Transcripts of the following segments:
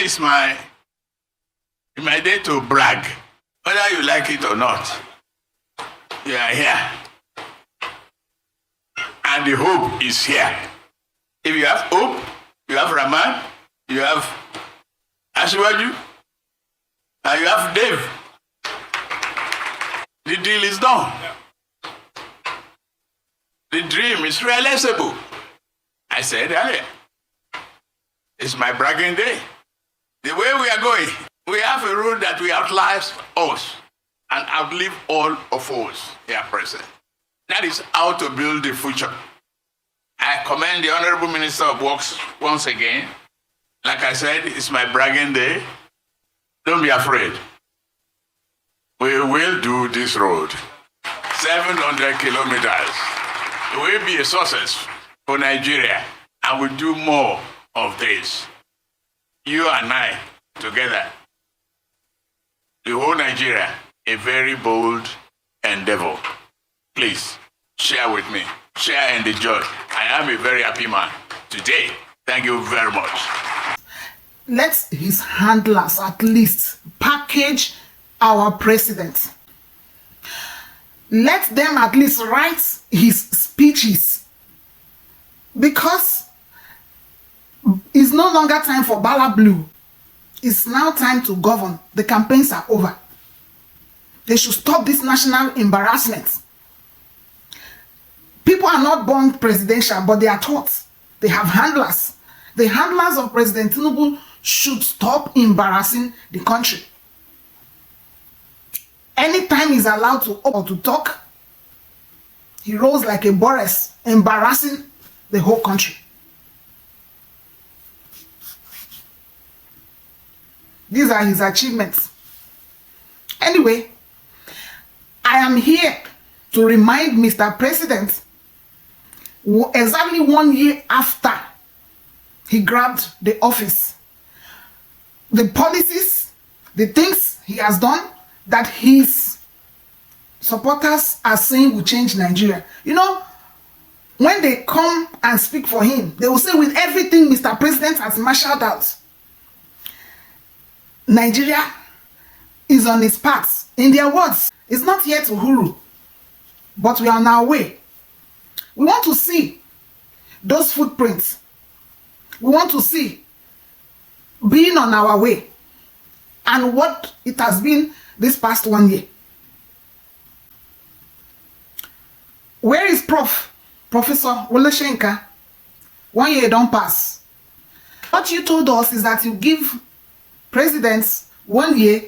is my day to brag. Whether you like it or not, you are here. And the hope is here. If you have hope, you have Rahman, you have Asiwaju, and you have Dave. The deal is done. The dream is realizable. I said earlier, it's my bragging day. The way we are going, we have a road that will outlast us and outlive all of us here present. That is how to build the future. I commend the Honorable Minister of Works once again. Like I said, it's my bragging day. Don't be afraid. We will do this road. 700 kilometers. It will be a success for Nigeria, and we'll do more of this. You and I together. The whole Nigeria, a very bold endeavor. Please, share with me. Share in the joy. I am a very happy man today. Thank you very much. Let his handlers at least package our president. Let them at least write his speeches. Because it's no longer time for Bala Blue. It's now time to govern. The campaigns are over. They should stop this national embarrassment. People are not born presidential, but they are taught. They have handlers. The handlers of President TINUBU should stop embarrassing the country. Anytime he's allowed to talk, he rolls like a Boris, embarrassing the whole country. These are his achievements. Anyway, I am here to remind Mr. President, exactly 1 year after he grabbed the office, the policies, the things he has done that his supporters are saying will change Nigeria. You know, when they come and speak for him, they will say with everything Mr. President has marshaled out, Nigeria is on its path. In their words, it's not yet Uhuru, but we are on our way. We want to see those footprints. We want to see being on our way and what it has been this past 1 year. Where is Professor Oleshenka? 1 year don't pass. What you told us is that you give presidents 1 year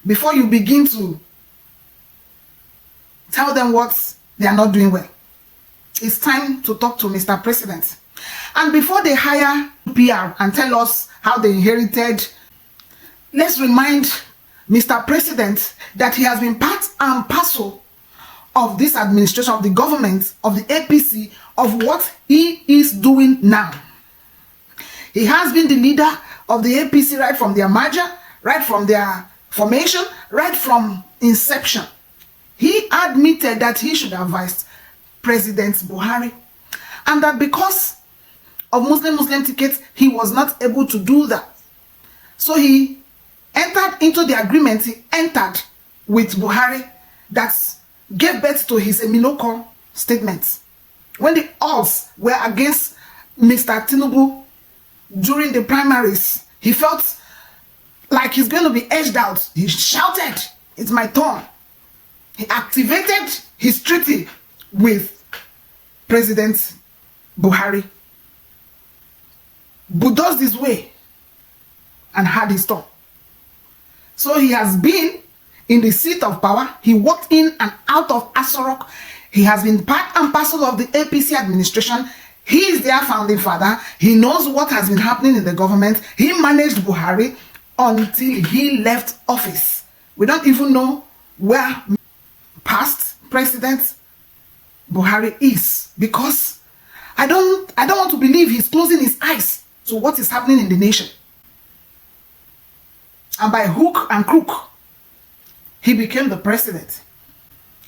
before you begin to tell them what they are not doing well. It's time to talk to Mr. President. And before they hire PR and tell us how they inherited, let's remind Mr. President that he has been part and parcel of this administration, of the government, of the APC, of what he is doing now. He has been the leader of the APC right from their merger, right from their formation, right from inception. He admitted that he should advise President Buhari, and that because of Muslim tickets, he was not able to do that. So he entered into the agreement he entered with Buhari that gave birth to his Emiloko statements. When the odds were against Mr. TINUBU during the primaries, he felt like he's going to be edged out. He shouted, "It's my turn." He activated his treaty with President Buhari, bulldozed his way and had his turn. So he has been in the seat of power. He walked in and out of Asorok. He has been part and parcel of the APC administration. He is their founding father. He knows what has been happening in the government. He managed Buhari until he left office. We don't even know where past President Buhari is, because I don't want to believe he's closing his eyes to what is happening in the nation. And by hook and crook, he became the president.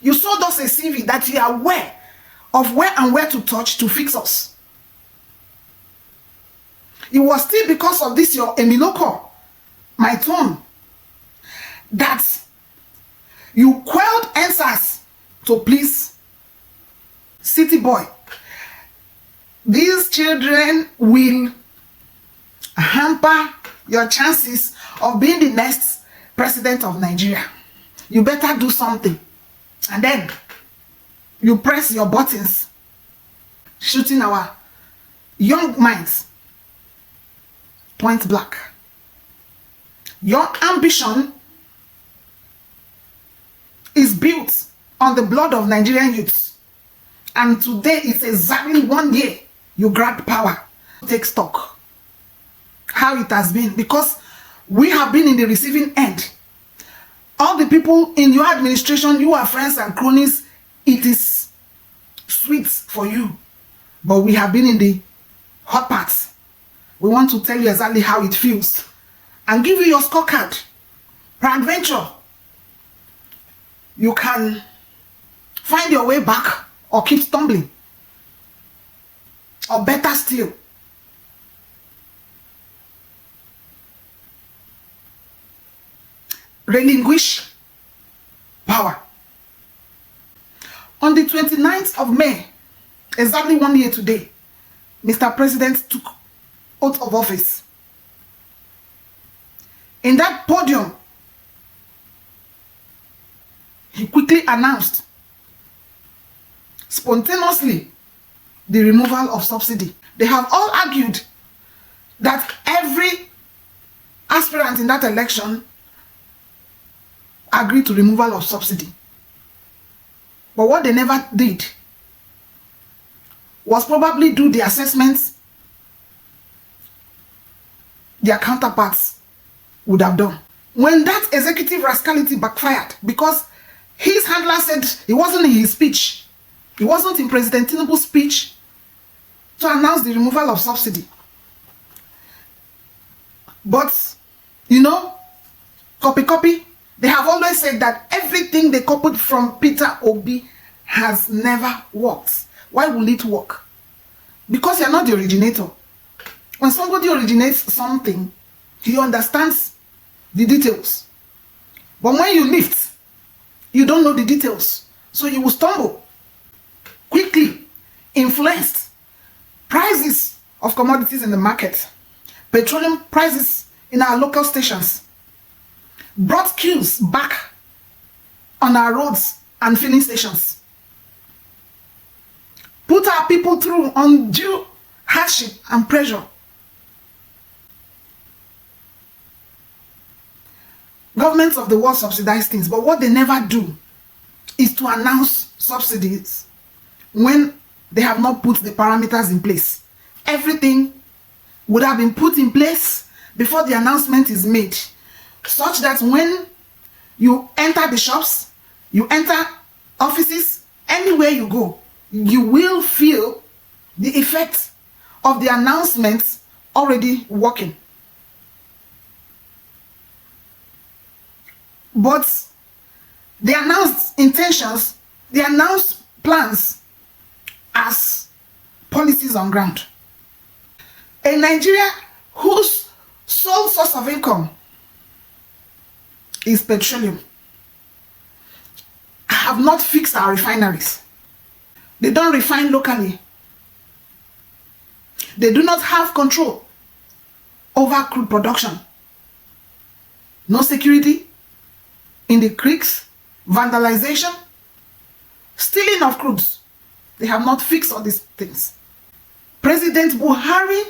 You showed us a CV that you are aware of where to touch to fix us. It was still because of this your Emiloko my tone that you quelled answers to please city boy. These children will hamper your chances of being the next president of Nigeria. You better do something. And then you press your buttons, shooting our young minds point blank. Your ambition is built on the blood of Nigerian youths. And today is exactly 1 year you grabbed power. Take stock how it has been, because we have been in the receiving end. All the people in your administration, you are friends and cronies, it is sweet for you. But we have been in the hot parts. We want to tell you exactly how it feels and give you your scorecard. Peradventure, you can find your way back or keep stumbling. Or better still, relinquish power. On the 29th of May, exactly 1 year today, Mr. President took oath of office. In that podium, he quickly announced spontaneously the removal of subsidy. They have all argued that every aspirant in that election agreed to removal of subsidy. But what they never did was probably do the assessments their counterparts would have done. When that executive rascality backfired, because his handler said it wasn't in his speech, it wasn't in President TINUBU's speech to announce the removal of subsidy. But, you know, copy, they have always said that everything they copied from Peter Obi has never worked. Why will it work? Because you're not the originator. When somebody originates something, he understands the details. But when you lift, you don't know the details. So you will stumble. Quickly influenced prices of commodities in the market, petroleum prices in our local stations, brought queues back on our roads and filling stations, put our people through undue hardship and pressure. Governments of the world subsidize things, but what they never do is to announce subsidies when they have not put the parameters in place. Everything would have been put in place before the announcement is made, such that when you enter the shops, you enter offices, anywhere you go, you will feel the effect of the announcements already working. But they announced intentions, they announced plans as policies on ground. A Nigeria whose sole source of income is petroleum have not fixed our refineries. They don't refine locally. They do not have control over crude production. No security in the creeks, vandalization, stealing of crudes. They have not fixed all these things. President Buhari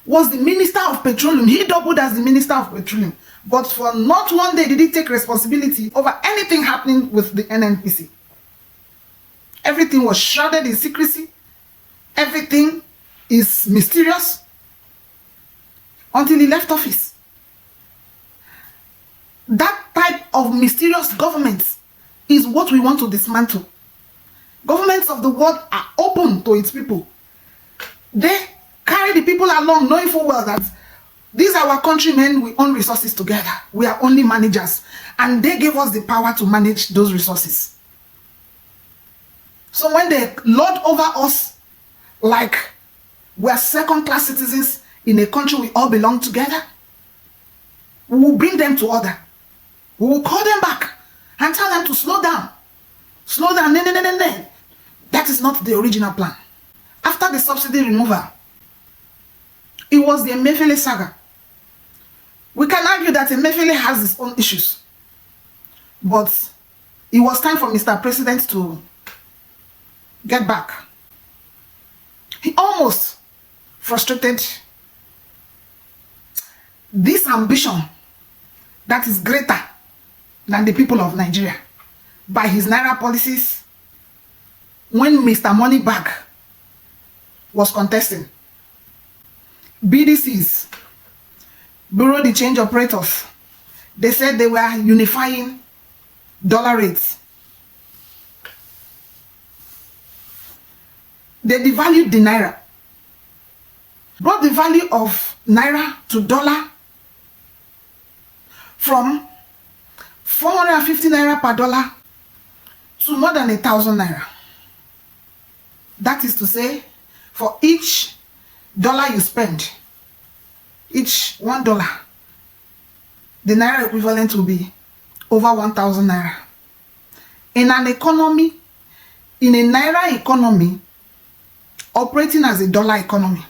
was the Minister of Petroleum. He doubled as the Minister of Petroleum. But for not 1 day did he take responsibility over anything happening with the NNPC. Everything was shrouded in secrecy. Everything is mysterious until he left office. That type of mysterious government is what we want to dismantle. Governments of the world are open to its people. They carry the people along, knowing full well that these are our countrymen, we own resources together. We are only managers. And they gave us the power to manage those resources. So when they lord over us like we're second-class citizens in a country we all belong together, We will bring them to order. We will call them back and tell them to slow down. Slow down. No. That is not the original plan. After the subsidy removal, it was the Emefiele saga. We can argue that Emefiele has his own issues, but it was time for Mr. President to get back. He almost frustrated this ambition that is greater than the people of Nigeria by his Naira policies when Mr. Moneybag was contesting. BDCs, Bureau de Change Operators, they said they were unifying dollar rates. They devalued the Naira, brought the value of Naira to dollar from 450 Naira per dollar to more than 1,000 Naira. That is to say, for each dollar you spend, each $1, the Naira equivalent will be over 1,000 Naira. In an economy, in a Naira economy, operating as a dollar economy,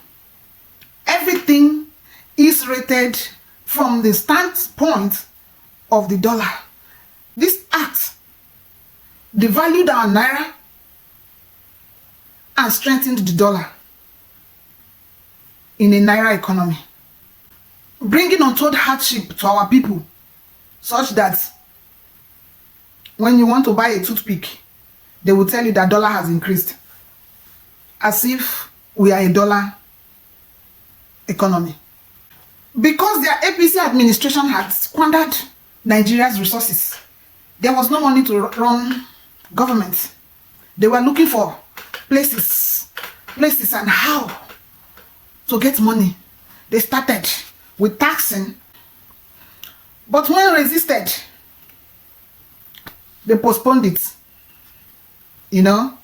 everything is rated from the standpoint of the dollar. This act devalued our Naira and strengthened the dollar in a Naira economy, bringing untold hardship to our people, such that when you want to buy a toothpick, they will tell you that dollar has increased, as if we are a dollar economy. Because their APC administration had squandered Nigeria's resources, there was no money to run government. They were looking for places and how to get money. They started with taxing, but when resisted, they postponed it. You know,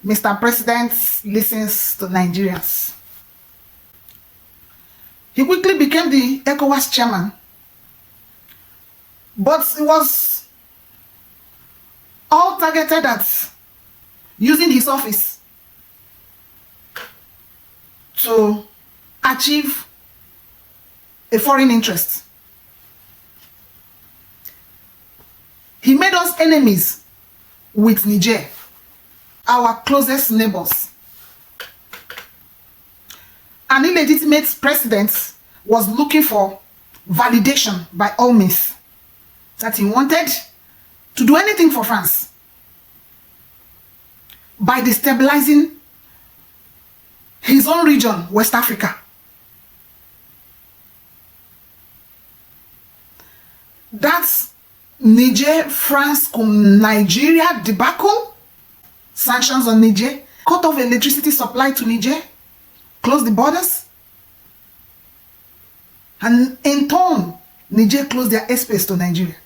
Mr. President listens to Nigerians. He quickly became the ECOWAS chairman, but it was all targeted at using his office to achieve a foreign interest. He made us enemies with Niger, our closest neighbors. An illegitimate president was looking for validation by all means that he wanted to do anything for France by destabilizing his own region, West Africa. That's Niger, France, Nigeria debacle, sanctions on Niger, cut off electricity supply to Niger, close the borders, and in turn, Niger closed their airspace to Nigeria.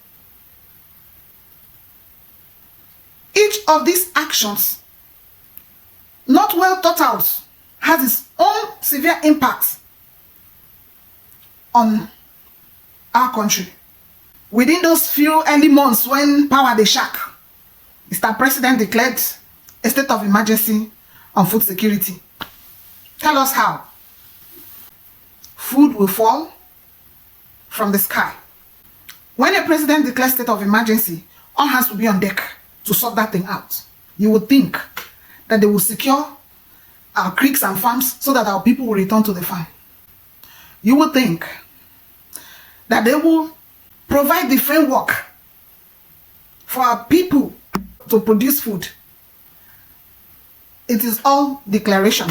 Each of these actions, not well thought out, has its own severe impact on our country. Within those few early months when power dey shake, Mr. President declared a state of emergency on food security. Tell us how. Food will fall from the sky. When a president declares state of emergency, all hands will be on deck to sort that thing out. You would think that they will secure our creeks and farms so that our people will return to the farm. You would think that they will provide the framework for our people to produce food. It is all declaration.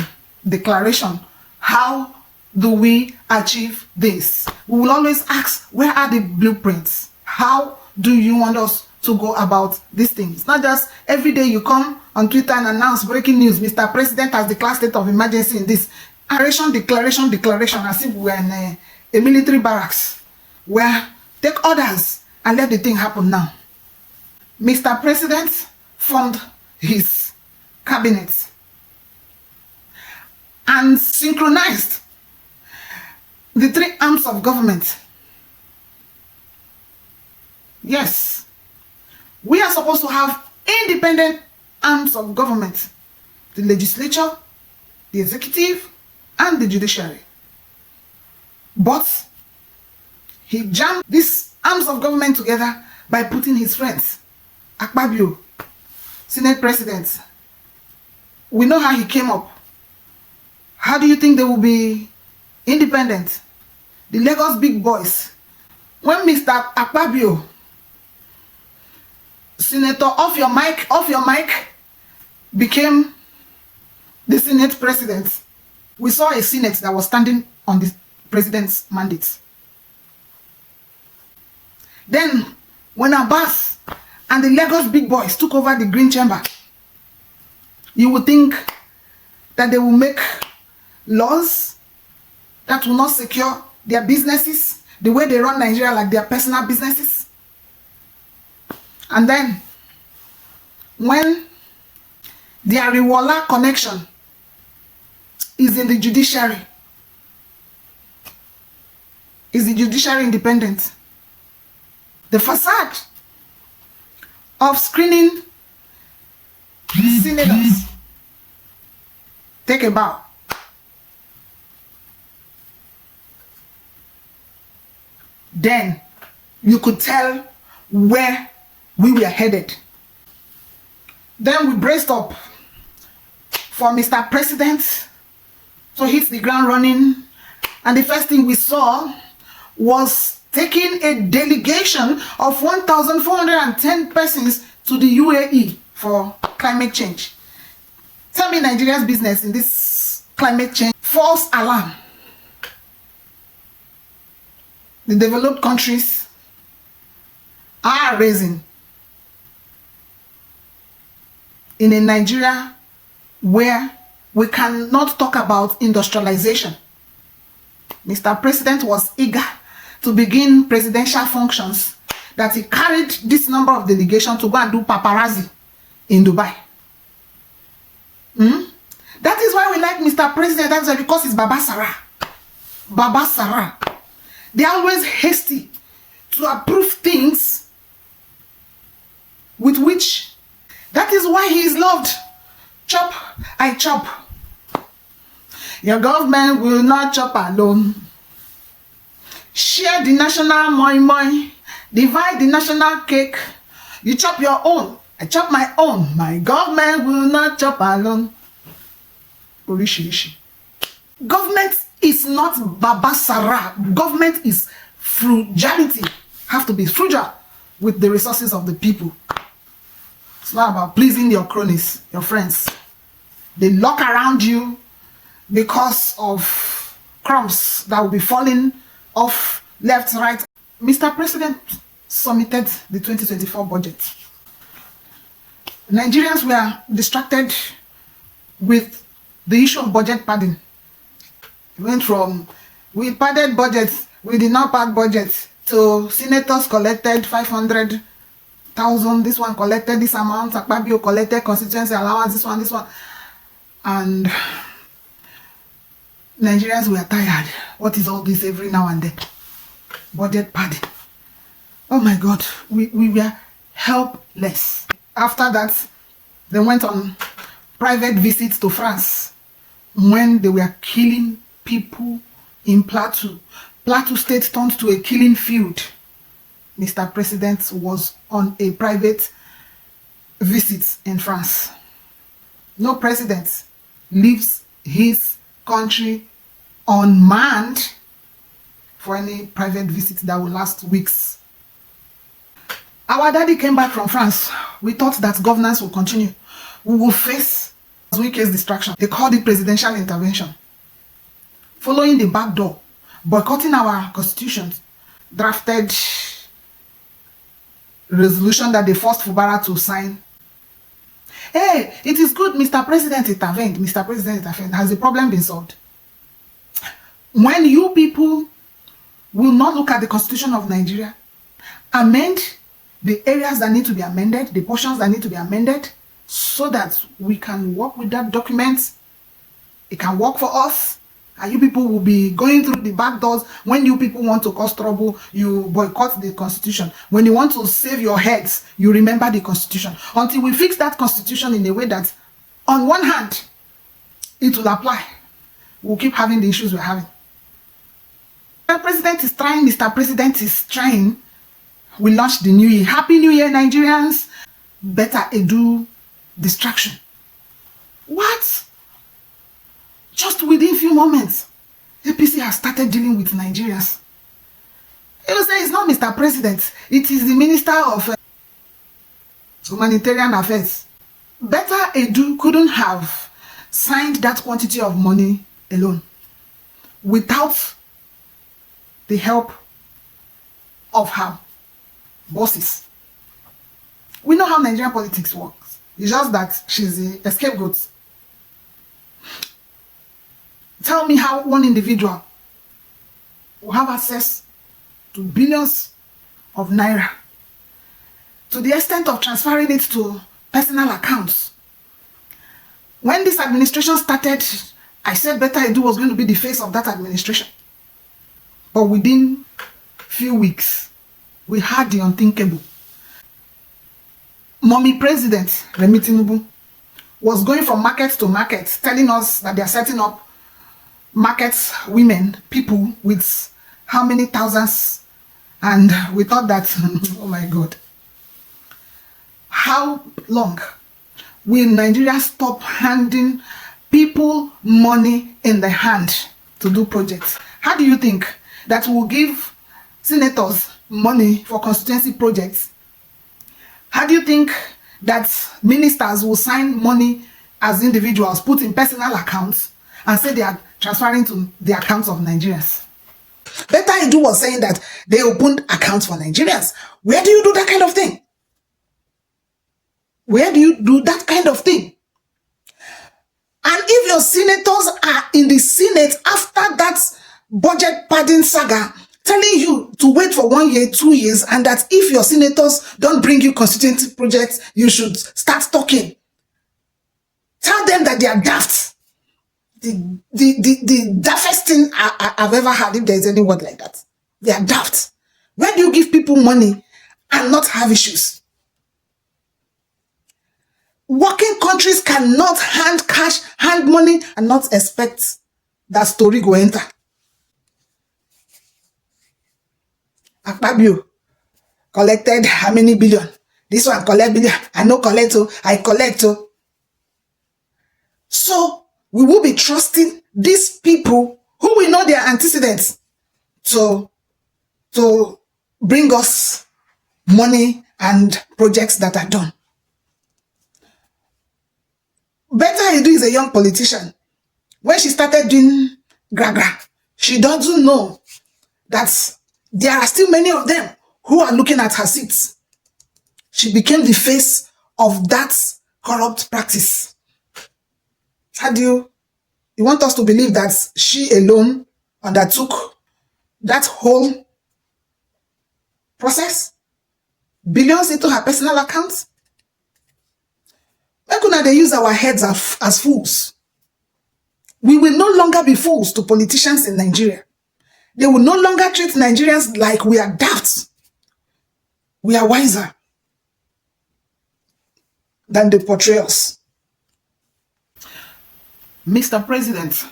How do we achieve this? We will always ask, where are the blueprints? How do you want us to go about these things? Not just every day you come on Twitter and announce breaking news, Mr. President has declared state of emergency in this. Declaration, as if we are in a military barracks where take orders and let the thing happen now. Mr. President formed his cabinet and synchronized the three arms of government Yes, we are supposed to have independent arms of government: the legislature, the executive, and the judiciary. But he jammed these arms of government together by putting his friends, Akpabio, Senate President. We know how he came up. How do you think they will be independent? The Lagos big boys. When Mr. Akpabio, Senator off your mic, became the Senate President, we saw a Senate that was standing on the president's mandate. Then, when Abbas and the Lagos big boys took over the Green Chamber, you would think that they will make laws that will not secure their businesses the way they run Nigeria, like their personal businesses. And then, when their Riwola connection is in the judiciary, is the judiciary independent? The facade of screening senators take a bow. Then you could tell where we were headed. Then we braced up for Mr. President to hit the ground running, and the first thing we saw was taking a delegation of 1,410 persons to the UAE for climate change. Tell me Nigeria's business in this climate change. False alarm. The developed countries are raising in a Nigeria where we cannot talk about industrialization. Mr. President was eager to begin presidential functions, that he carried this number of delegations to go and do paparazzi in Dubai. That is why we like Mr. President. That's why, because it's Baba Sarah. Baba Sarah. They are always hasty to approve things with which, that is why he is loved. Chop, I chop. Your government will not chop alone. Share the national moi moi. Divide the national cake. You chop your own, I chop my own. My government will not chop alone. Orishi. Government is not Baba Sarah. Government is frugality. Have to be frugal with the resources of the people. It's not about pleasing your cronies, your friends. They lock around you because of crumbs that will be falling off left, right. Mr. President submitted the 2024 budget. Nigerians were distracted with the issue of budget padding. It went from, we padded budget, we did not pad budget, to senators collected 500,000, this one collected this amount, Akpabio collected constituency allowance, this one. And Nigerians were tired. What is all this every now and then? Budget padding. Oh my God, we were helpless. After that, they went on private visits to France when they were killing people in Plateau. Plateau State turned to a killing field. Mr. President was on a private visit in France. No president leaves his country unmanned for any private visit that will last weeks. Our daddy came back from France. We thought that governance will continue. We will face weakest distraction. They called it presidential intervention. Following the back door, boycotting our constitutions, drafted resolution that they forced Fubara to sign. Hey, it is good Mr. President intervened. Mr. President intervened. Has the problem been solved? When you people will not look at the Constitution of Nigeria, amend the areas that need to be amended, the portions that need to be amended, so that we can work with that document, it can work for us, And you people will be going through the back doors. When you people want to cause trouble, you boycott the constitution. When you want to save your heads, you remember the constitution. Until we fix that constitution in a way that, on one hand, it will apply. We'll keep having the issues we're having. The president is trying, Mr. President is trying. We launched the new year. Happy New Year, Nigerians. Better edu distraction. What? Just within few moments, APC has started dealing with Nigerians. You will say it's not Mr. President, it is the Minister of Humanitarian Affairs. Better Edu couldn't have signed that quantity of money alone without the help of her bosses. We know how Nigerian politics works. It's just that she's the scapegoat. Tell me how one individual will have access to billions of naira to the extent of transferring it to personal accounts. When this administration started, I said Better Edu was going to be the face of that administration. But within few weeks, we had the unthinkable. Mommy President Remi TINUBU was going from market to market, telling us that they are setting up markets, women, people with how many thousands, and we thought that, oh my God, how long will Nigeria stop handing people money in the hand to do projects? How do you think that we'll give senators money for constituency projects? How do you think that ministers will sign money as individuals, put in personal accounts, and say they are transferring to the accounts of Nigerians? Better Edu was saying that they opened accounts for Nigerians. Where do you do that kind of thing? Where do you do that kind of thing? And if your senators are in the Senate after that budget padding saga, telling you to wait for 1 year, 2 years, and that if your senators don't bring you constituency projects, you should start talking. Tell them that they are daft. The daftest thing I've ever had, if there is any word like that. They are daft. Where do you give people money and not have issues? Working countries cannot hand cash, hand money, and not expect that story go enter. Akpabio collected how many billion? This one collect billion. I no collect, I collect. So we will be trusting these people who we know their antecedents to bring us money and projects that are done. Better Edu is a young politician. When she started doing gra-gra, she doesn't know that there are still many of them who are looking at her seats. She became the face of that corrupt practice. How do you want us to believe that she alone undertook that whole process? Billions into her personal accounts? Why couldn't they use our heads as fools? We will no longer be fools to politicians in Nigeria. They will no longer treat Nigerians like we are daft. We are wiser than they portray us. Mr. President,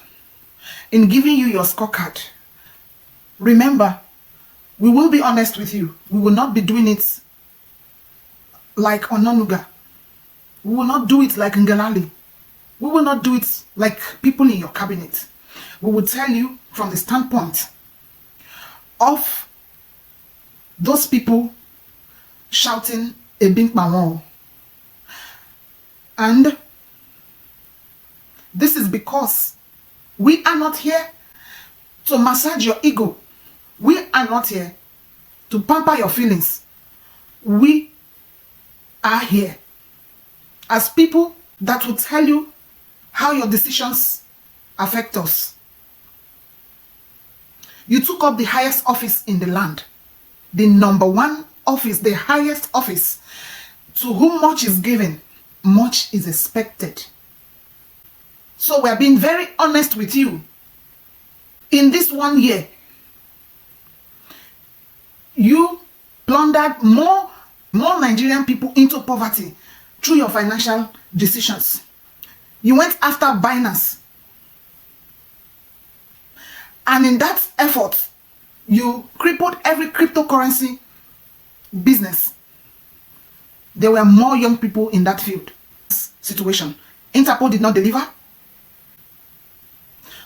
in giving you your scorecard, remember, we will be honest with you. We will not be doing it like Ononuga. We will not do it like Ngalali. We will not do it like people in your cabinet. We will tell you from the standpoint of those people shouting a big mamon. And this is because we are not here to massage your ego. We are not here to pamper your feelings. We are here as people that will tell you how your decisions affect us. You took up the highest office in the land, the #1 office, the highest office. To whom much is given, much is expected. So we are being very honest with you In this 1 year, you plundered more Nigerian people into poverty through your financial decisions. You went after Binance. And in that effort, you crippled every cryptocurrency business. There were more young people in that field. Situation. Interpol did not deliver.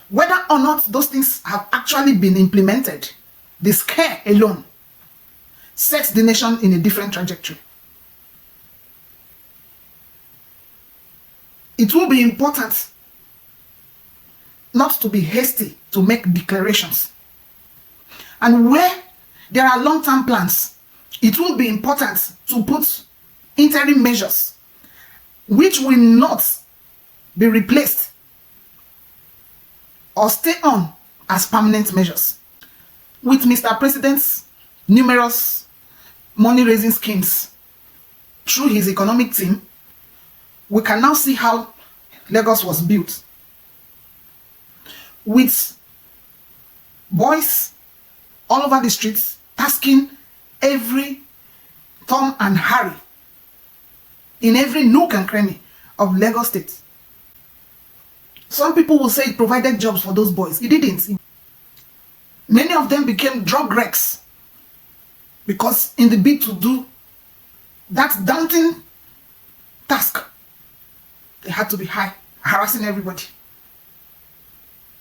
Whether or not those things have actually been implemented, the scare alone sets the nation in a different trajectory. It will be important not to be hasty to make declarations. And where there are long-term plans, it will be important to put interim measures which will not be replaced or stay on as permanent measures. With Mr. President's numerous money-raising schemes through his economic team, we can now see how Lagos was built. With boys all over the streets tasking every Tom and Harry in every nook and cranny of Lagos State. Some people will say it provided jobs for those boys. It didn't. Many of them became drug wrecks because in the bid to do that daunting task, they had to be high, harassing everybody.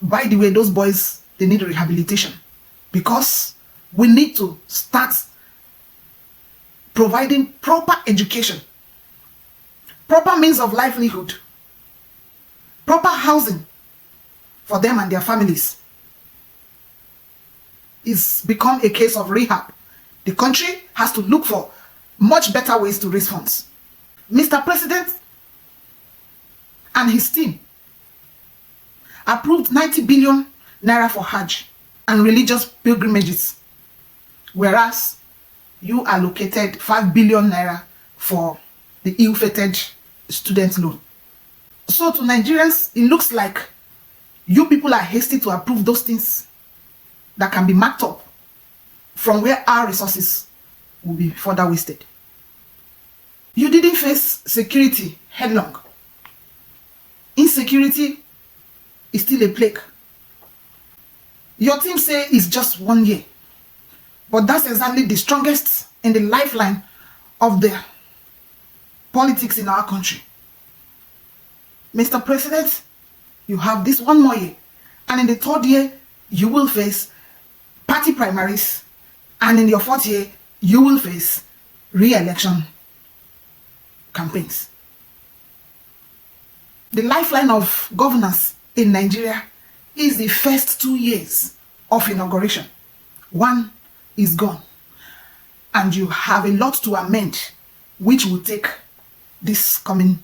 By the way, those boys, they need rehabilitation because we need to start providing proper education, proper means of livelihood, proper housing for them and their families. It's become a case of rehab. The country has to look for much better ways to raise funds. Mr. President and his team approved 90 billion naira for Hajj and religious pilgrimages, whereas you allocated 5 billion naira for the ill-fated student loan. So to Nigerians, it looks like you people are hasty to approve those things that can be marked up from where our resources will be further wasted. You didn't face security headlong. Insecurity is still a plague. Your team say it's just 1 year, but that's exactly the strongest in the lifeline of the politics in our country. Mr. President, you have this 1 more year, and in the 3rd year, you will face party primaries, and in your 4th year, you will face re-election campaigns. The lifeline of governance in Nigeria is the first 2 years of inauguration. 1 is gone, and you have a lot to amend, which will take this coming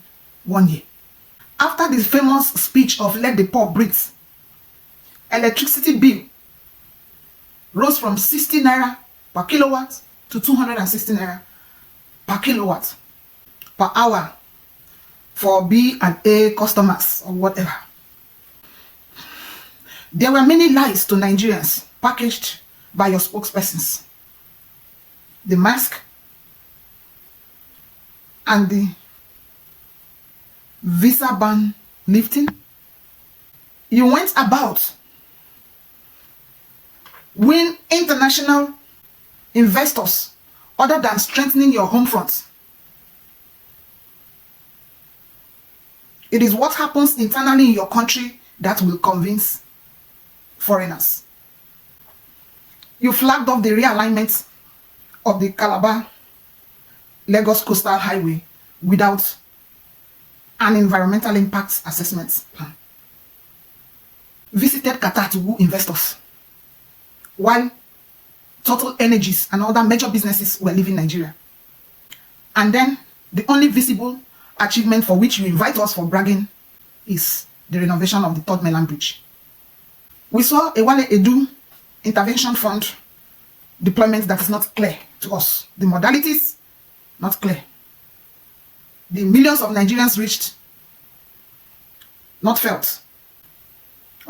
1 year. After the famous speech of Let the Poor Breathe, electricity bill rose from 60 naira per kilowatt to 260 naira per kilowatt per hour for B and A customers or whatever. There were many lies to Nigerians packaged by your spokespersons. The mask and the visa ban lifting. You went about win international investors other than strengthening your home front. It is what happens internally in your country that will convince foreigners. You flagged off the realignment of the Calabar-Lagos Coastal Highway without an environmental impact assessment plan. Visited Qatar to woo investors, while Total Energies and other major businesses were leaving Nigeria. And then the only visible achievement for which you invite us for bragging is the renovation of the Third Mainland Bridge. We saw a Wale Edu intervention fund deployment that is not clear to us. The modalities, not clear. The millions of Nigerians reached, not felt.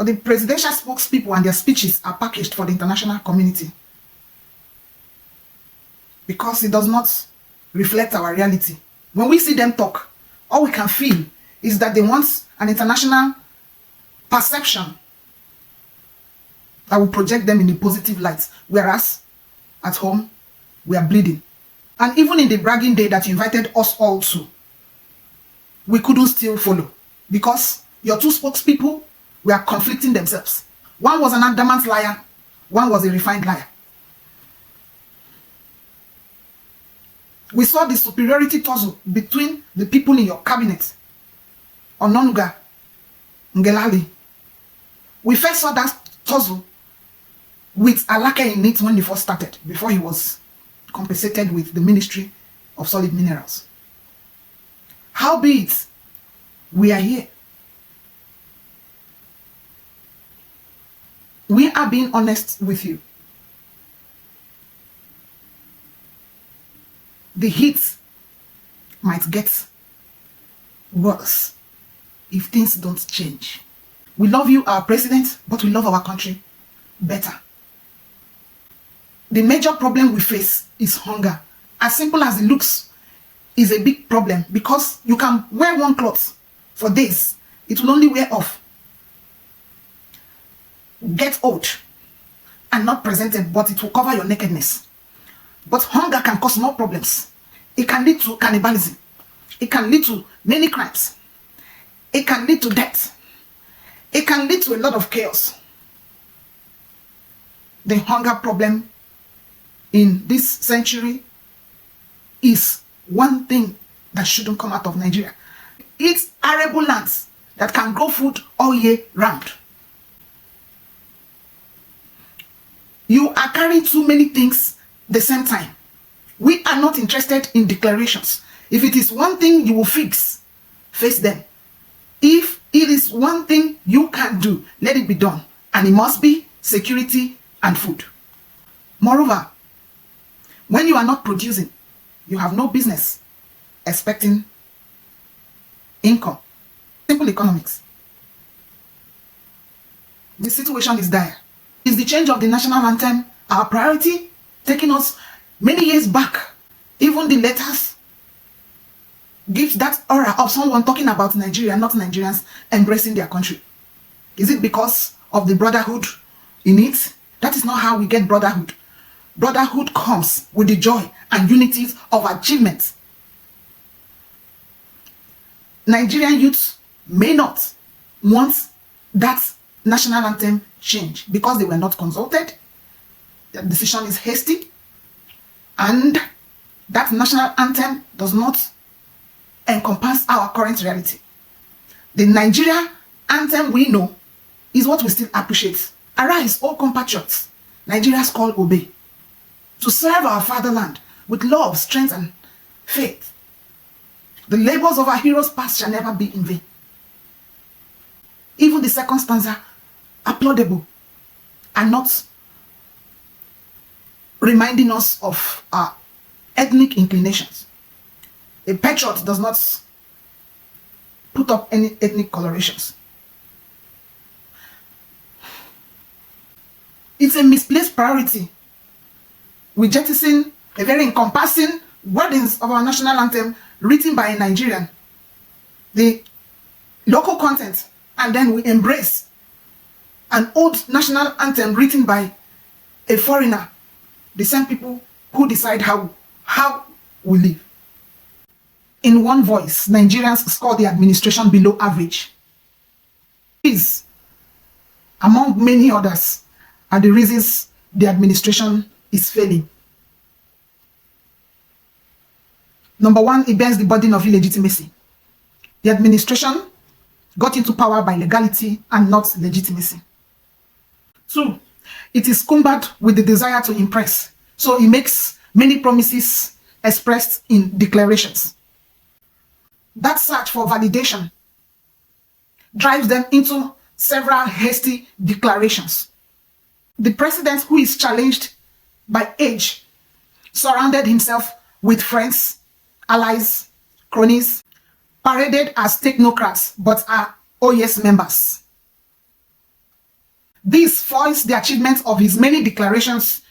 or the presidential spokespeople and their speeches are packaged for the international community because it does not reflect our reality. When we see them talk, all we can feel is that they want an international perception that will project them in a positive light, whereas at home, we are bleeding. And even in the bragging day that you invited us all to, we couldn't still follow because your two spokespeople were conflicting themselves. One was an adamant liar, one was a refined liar. We saw the superiority tussle between the people in your cabinet, Ononuga, Ngelali. We first saw that tussle with Alake in it when he first started, before he was compensated with the Ministry of Solid Minerals. Howbeit, we are here. We are being honest with you. The heat might get worse if things don't change. We love you, our president, but we love our country better. The major problem we face is hunger. As simple as it looks, is a big problem because you can wear one cloth for days. It will only wear off. Get old and not presented, but it will cover your nakedness. But hunger can cause more problems. It can lead to cannibalism. It can lead to many crimes. It can lead to death. It can lead to a lot of chaos. The hunger problem in this century is one thing that shouldn't come out of Nigeria. It's arable lands that can grow food all year round. You are carrying too many things the same time. We are not interested in declarations. If it is one thing you will fix, face them. If it is one thing you can do, let it be done. And it must be security and food. Moreover, when you are not producing, you have no business expecting income. Simple economics. The situation is dire. Is the change of the national anthem our priority? Taking us many years back, even the letters gives that aura of someone talking about Nigeria, not Nigerians embracing their country. Is it because of the brotherhood in it? That is not how we get brotherhood. Brotherhood comes with the joy and unity of achievement. Nigerian youths may not want that national anthem change because they were not consulted. The decision is hasty, and that national anthem does not encompass our current reality. The Nigeria anthem we know is what we still appreciate. Arise, all compatriots, Nigeria's call obey, to serve our fatherland with love, strength, and faith. The labors of our heroes past shall never be in vain. Even the second stanza, applaudable, and not reminding us of our ethnic inclinations. A patriot does not put up any ethnic colorations. It's a misplaced priority. We jettison a very encompassing wordings of our national anthem written by a Nigerian, the local content, and then we embrace an old national anthem written by a foreigner, the same people who decide how we live. In one voice, Nigerians score the administration below average. These, among many others, are the reasons the administration is failing. Number one, it bears the burden of illegitimacy. The administration got into power by legality and not legitimacy. Two, it is cumbered with the desire to impress. So it makes many promises expressed in declarations. That search for validation drives them into several hasty declarations. The president, who is challenged by age, surrounded himself with friends, allies, cronies, paraded as technocrats, but are OES members. This foils the achievement of his many declarations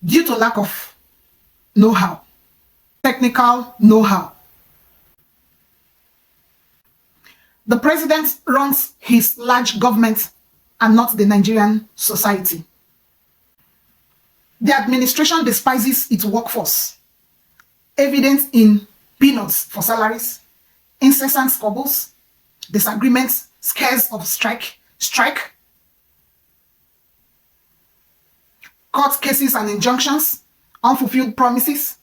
due to lack of know-how, technical know-how. The president runs his large government and not the Nigerian society. The administration despises its workforce, evident in peanuts for salaries, incessant squabbles, disagreements, scares of strike, court cases and injunctions, unfulfilled promises.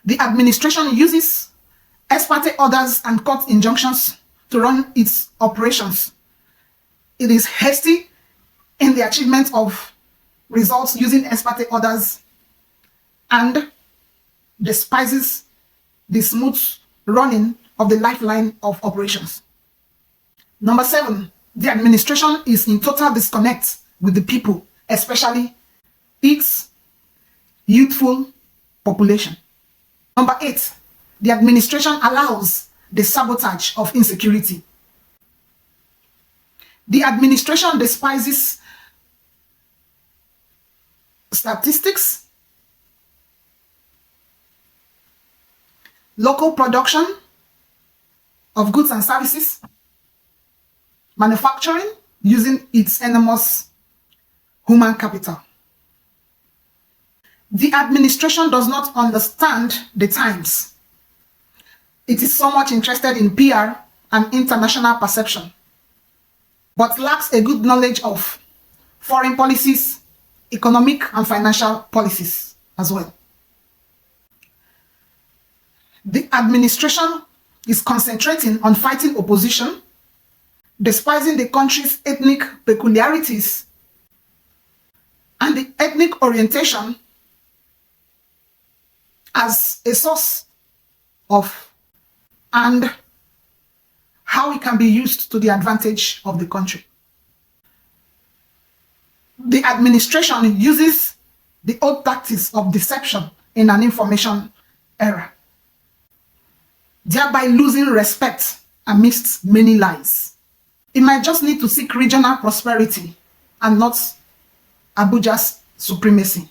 The administration uses ex parte orders and court injunctions to run its operations. It is hasty in the achievement of results using ex parte orders and despises the smooth running of the lifeline of operations. Number 7, the administration is in total disconnect with the people, especially its youthful population. Number 8, the administration allows the sabotage of insecurity. The administration despises statistics, local production of goods and services, manufacturing using its enormous human capital. The administration does not understand the times. It is so much interested in PR and international perception, but lacks a good knowledge of foreign policies, economic and financial policies as well. The administration is concentrating on fighting opposition, despising the country's ethnic peculiarities and the ethnic orientation as a source of and how it can be used to the advantage of the country. The administration uses the old tactics of deception in an information era, thereby losing respect amidst many lies. It might just need to seek regional prosperity and not Abuja's supremacy.